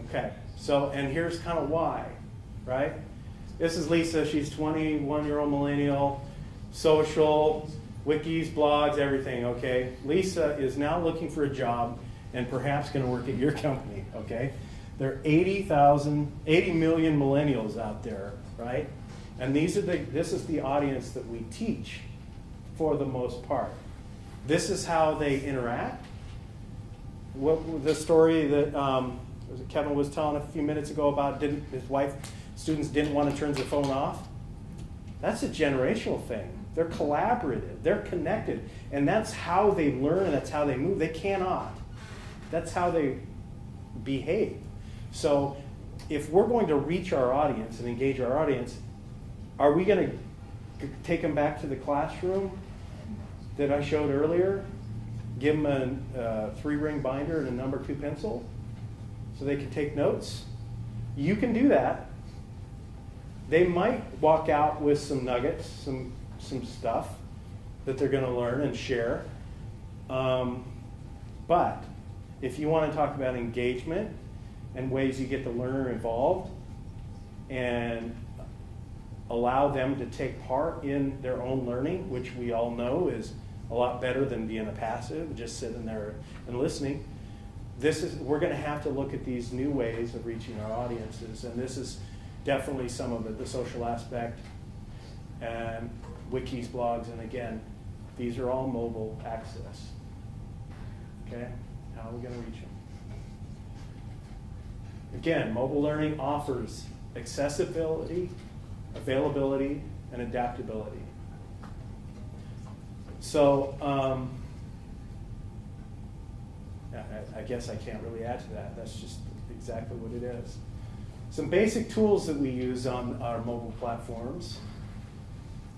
Okay, so, and here's kind of why, right? This is Lisa. She's 21-year-old millennial, social, wikis, blogs, everything, okay? Lisa is now looking for a job and perhaps going to work at your company, okay? There are 80 million millennials out there, right? And this is the audience that we teach for the most part. This is how they interact. What the story that Kevin was telling a few minutes ago about his wife, students didn't want to turn their phone off. That's a generational thing. They're collaborative, they're connected, and that's how they learn, that's how they move. They cannot. That's how they behave. So if we're going to reach our audience and engage our audience, are we going to take them back to the classroom that I showed earlier? Give them a 3-ring binder and a number 2 pencil so they can take notes? You can do that. They might walk out with some nuggets, some stuff that they're going to learn and share. But if you want to talk about engagement and ways you get the learner involved and allow them to take part in their own learning, which we all know is a lot better than being a passive, just sitting there and listening. We're going to have to look at these new ways of reaching our audiences, and this is definitely some of it, the social aspect, and wikis, blogs, and again, these are all mobile access. Okay, how are we going to reach them? Again, mobile learning offers accessibility, availability, and adaptability. So, I guess I can't really add to that. That's just exactly what it is. Some basic tools that we use on our mobile platforms.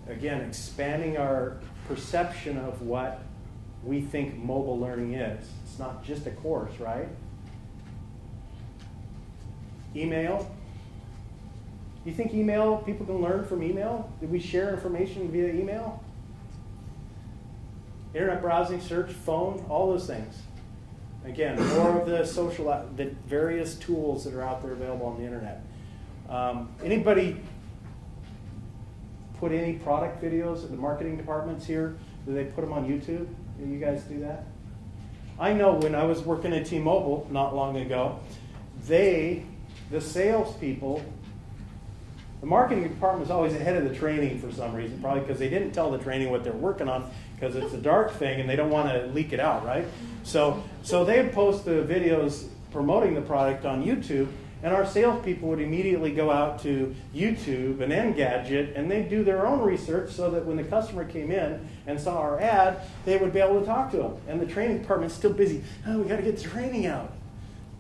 Again, expanding our perception of what we think mobile learning is. It's not just a course, right? Email. You think email, people can learn from email? Did we share information via email? Internet browsing, search, phone, all those things. Again, more of the various tools that are out there available on the internet. Anybody put any product videos in the marketing departments here? Do they put them on YouTube? Do you guys do that? I know when I was working at T-Mobile not long ago, the salespeople, the marketing department was always ahead of the training for some reason, probably because they didn't tell the training what they're working on because it's a dark thing and they don't want to leak it out, right? So they'd post the videos promoting the product on YouTube, and our salespeople would immediately go out to YouTube and Engadget, and they'd do their own research so that when the customer came in and saw our ad, they would be able to talk to them. And the training department's still busy. Oh, we got to get the training out.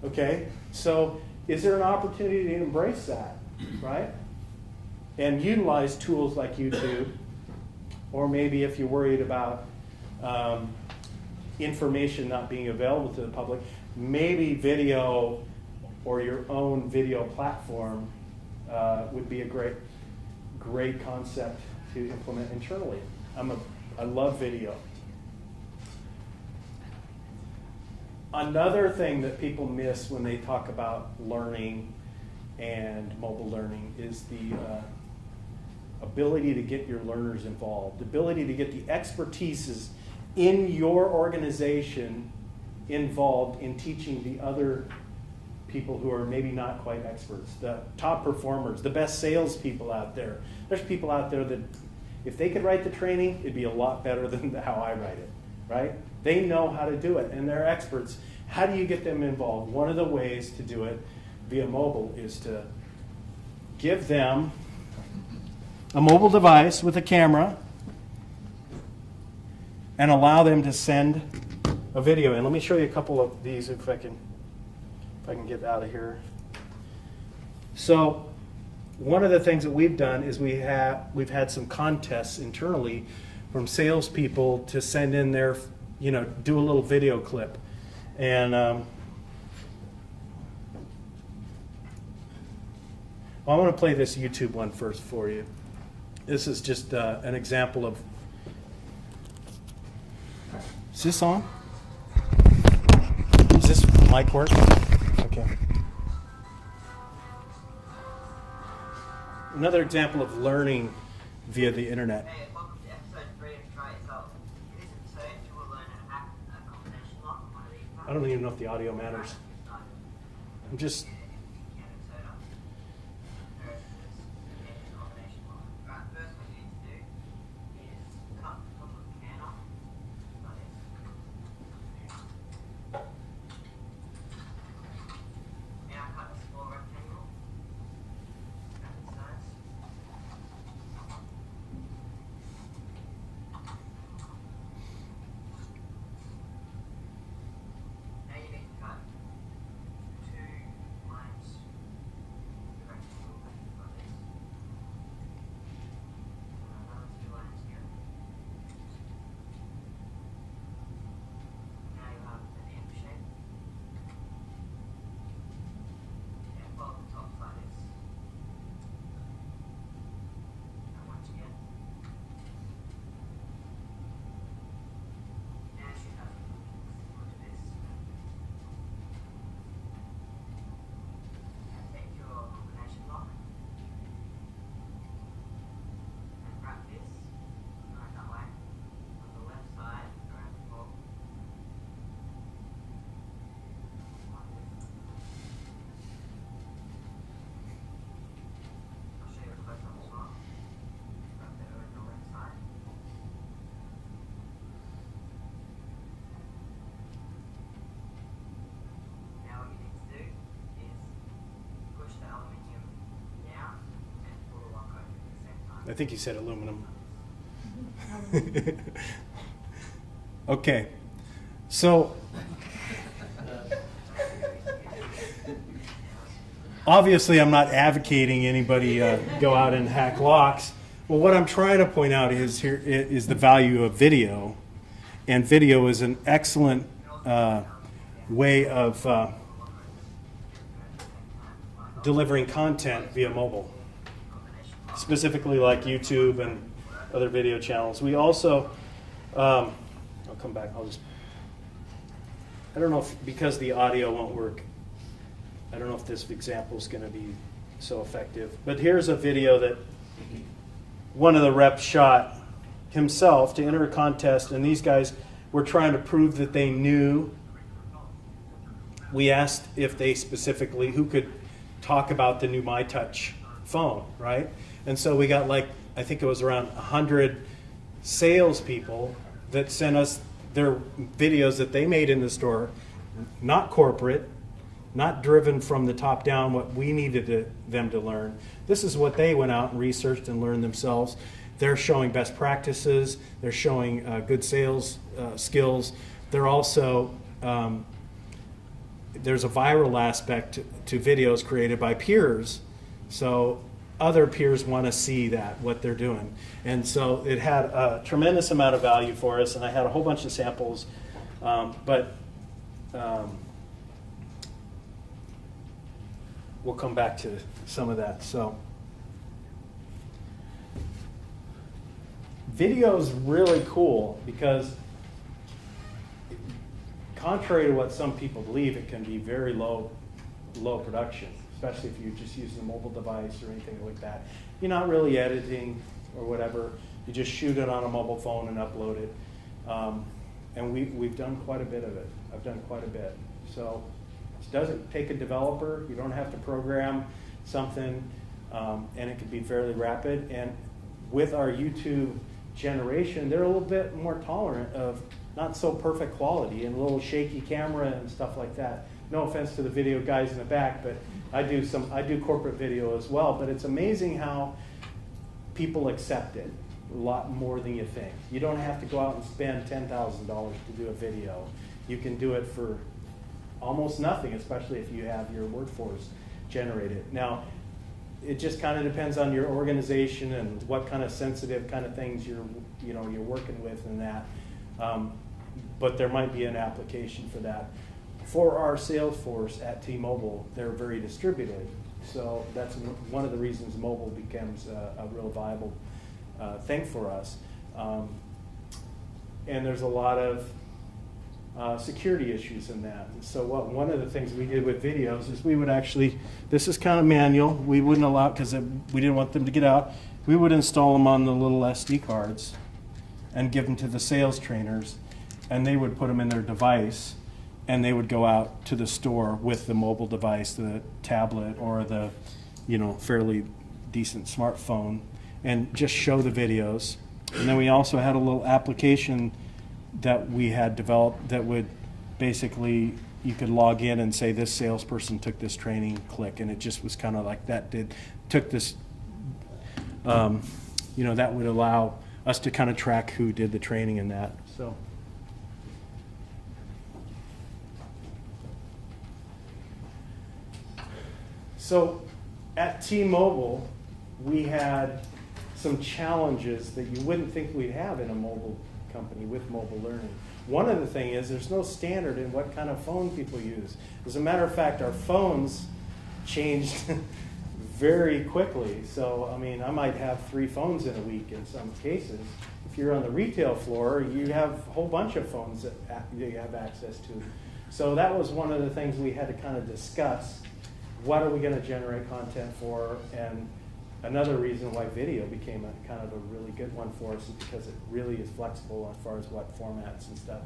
Okay? So is there an opportunity to embrace that, right? And utilize tools like YouTube, or maybe if you're worried about information not being available to the public, maybe video or your own video platform would be a great concept to implement internally. I love video. Another thing that people miss when they talk about learning and mobile learning is the ability to get your learners involved, the ability to get the expertise in your organization involved in teaching the other people who are maybe not quite experts, the top performers, the best salespeople out there. There's people out there that if they could write the training, it'd be a lot better than how I write it, right? They know how to do it, and they're experts. How do you get them involved? One of the ways to do it via mobile is to give them a mobile device with a camera and allow them to send a video in. Let me show you a couple of these if I can get out of here. So one of the things that we've done is we've had some contests internally from salespeople to send in their, do a little video clip. And well, I want to play this YouTube one first for you. This is just an example of. Is this on? Is this mic work? Okay. another example of learning via the internet. Hey, welcome to episode 3 of Try It Yourself. In this episode, you will learn how to hack a combination lock on one of these I don't even know if the audio matters. I'm just... I think you said aluminum. Okay, so obviously I'm not advocating anybody go out and hack locks. Well, what I'm trying to point out is here is the value of video, and video is an excellent way of delivering content via mobile, specifically like YouTube and other video channels. We also, I'll come back, I don't know if, because the audio won't work, I don't know if this example is going to be so effective, but here's a video that one of the reps shot himself to enter a contest, and these guys were trying to prove that they knew. We asked if they specifically, who could talk about the new MyTouch phone, right? And so we got like, I think it was around 100 salespeople that sent us their videos that they made in the store, not corporate, not driven from the top down, what we needed them to learn. This is what they went out and researched and learned themselves. They're showing best practices. They're showing good sales skills. They're also, there's a viral aspect to videos created by peers. So other peers want to see that, what they're doing. And so it had a tremendous amount of value for us, and I had a whole bunch of samples. We'll come back to some of that. So video is really cool because, contrary to what some people believe, it can be very low production, especially if you just use a mobile device or anything like that. You're not really editing or whatever. You just shoot it on a mobile phone and upload it. And we've done quite a bit of it. I've done quite a bit. So it doesn't take a developer. You don't have to program something, and it can be fairly rapid. And with our YouTube generation, they're a little bit more tolerant of not so perfect quality and a little shaky camera and stuff like that. No offense to the video guys in the back, but I do corporate video as well. But it's amazing how people accept it a lot more than you think. You don't have to go out and spend $10,000 to do a video. You can do it for almost nothing, especially if you have your workforce generated. Now, it just kind of depends on your organization and what kind of sensitive kind of things you're working with and that. But there might be an application for that. For our sales force at T-Mobile, they're very distributed. So that's one of the reasons mobile becomes a real viable thing for us. And there's a lot of security issues in that. And so one of the things we did with videos is we would actually, this is kind of manual, we wouldn't allow, because we didn't want them to get out, we would install them on the little SD cards and give them to the sales trainers, and they would put them in their device, and they would go out to the store with the mobile device, the tablet or the, fairly decent smartphone, and just show the videos. And then we also had a little application that we had developed that would basically, you could log in and say this salesperson took this training, click, and it just was kind of like that took this, that would allow us to kind of track who did the training in that. So at T-Mobile, we had some challenges that you wouldn't think we'd have in a mobile company with mobile learning. One of the things is there's no standard in what kind of phone people use. As a matter of fact, our phones changed very quickly. So, I might have 3 phones in a week in some cases. If you're on the retail floor, you have a whole bunch of phones that you have access to. So that was one of the things we had to kind of discuss. What are we going to generate content for? And another reason why video became a kind of a really good one for us is because it really is flexible as far as what formats and stuff.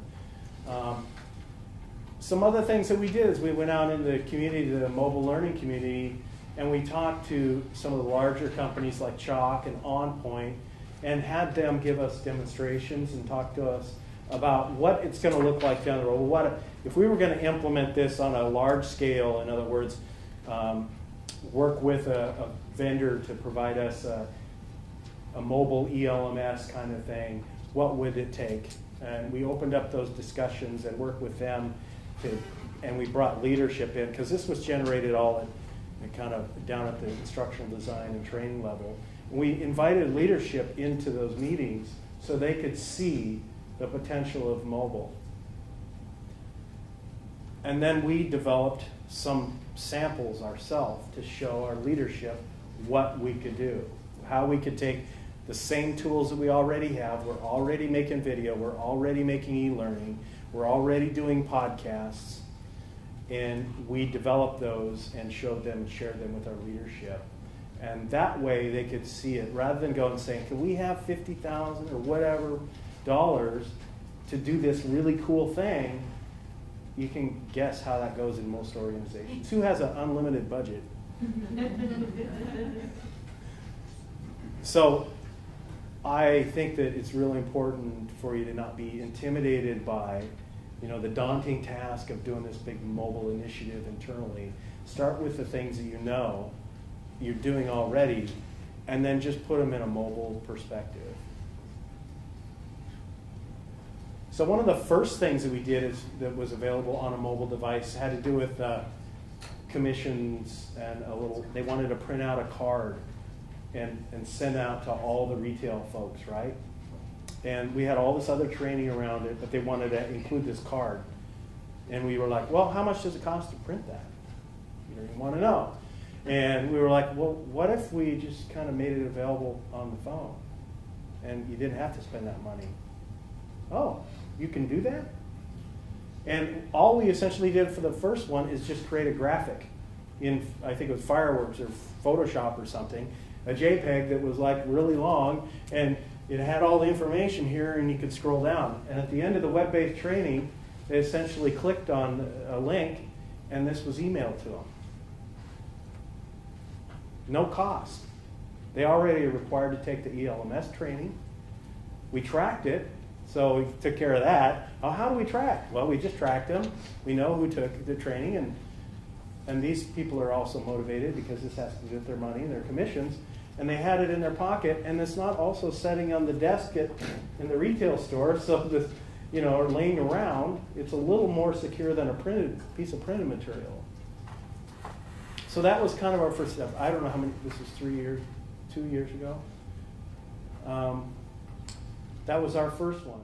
Some other things that we did is we went out in the community, the mobile learning community, and we talked to some of the larger companies like Chalk and OnPoint and had them give us demonstrations and talk to us about what it's going to look like down the road. What if we were going to implement this on a large scale, in other words, work with a vendor to provide us a mobile ELMS kind of thing, what would it take? And we opened up those discussions and worked with them and we brought leadership in, because this was generated all at kind of down at the instructional design and training level. And we invited leadership into those meetings so they could see the potential of mobile. And then we developed some samples ourselves to show our leadership what we could do, how we could take the same tools that we already have. We're already making video, we're already making e-learning, we're already doing podcasts, and we developed those and showed them and shared them with our leadership. And that way they could see it, rather than going and saying, can we have $50,000 or whatever dollars to do this really cool thing? You can guess how that goes in most organizations. Who has an unlimited budget? So I think that it's really important for you to not be intimidated by, the daunting task of doing this big mobile initiative internally. Start with the things that you're doing already, and then just put them in a mobile perspective. So one of the first things that we did that was available on a mobile device had to do with commissions and they wanted to print out a card and send out to all the retail folks, right? And we had all this other training around it, but they wanted to include this card. And we were like, well, how much does it cost to print that? You want to know. And we were like, well, what if we just kind of made it available on the phone and you didn't have to spend that money? Oh, you can do that? And all we essentially did for the first one is just create a graphic in, I think it was Fireworks or Photoshop or something, a JPEG that was like really long, and it had all the information here and you could scroll down. And at the end of the web-based training, they essentially clicked on a link and this was emailed to them. No cost. They already are required to take the ELMS training. We tracked it. So we took care of that. How do we track? Well, we just tracked them. We know who took the training, and these people are also motivated because this has to do with their money and their commissions. And they had it in their pocket, and it's not also sitting on the desk in the retail store, so this, or laying around. It's a little more secure than a piece of printed material. So that was kind of our first step. I don't know how many. This was 2 years ago. That was our first one.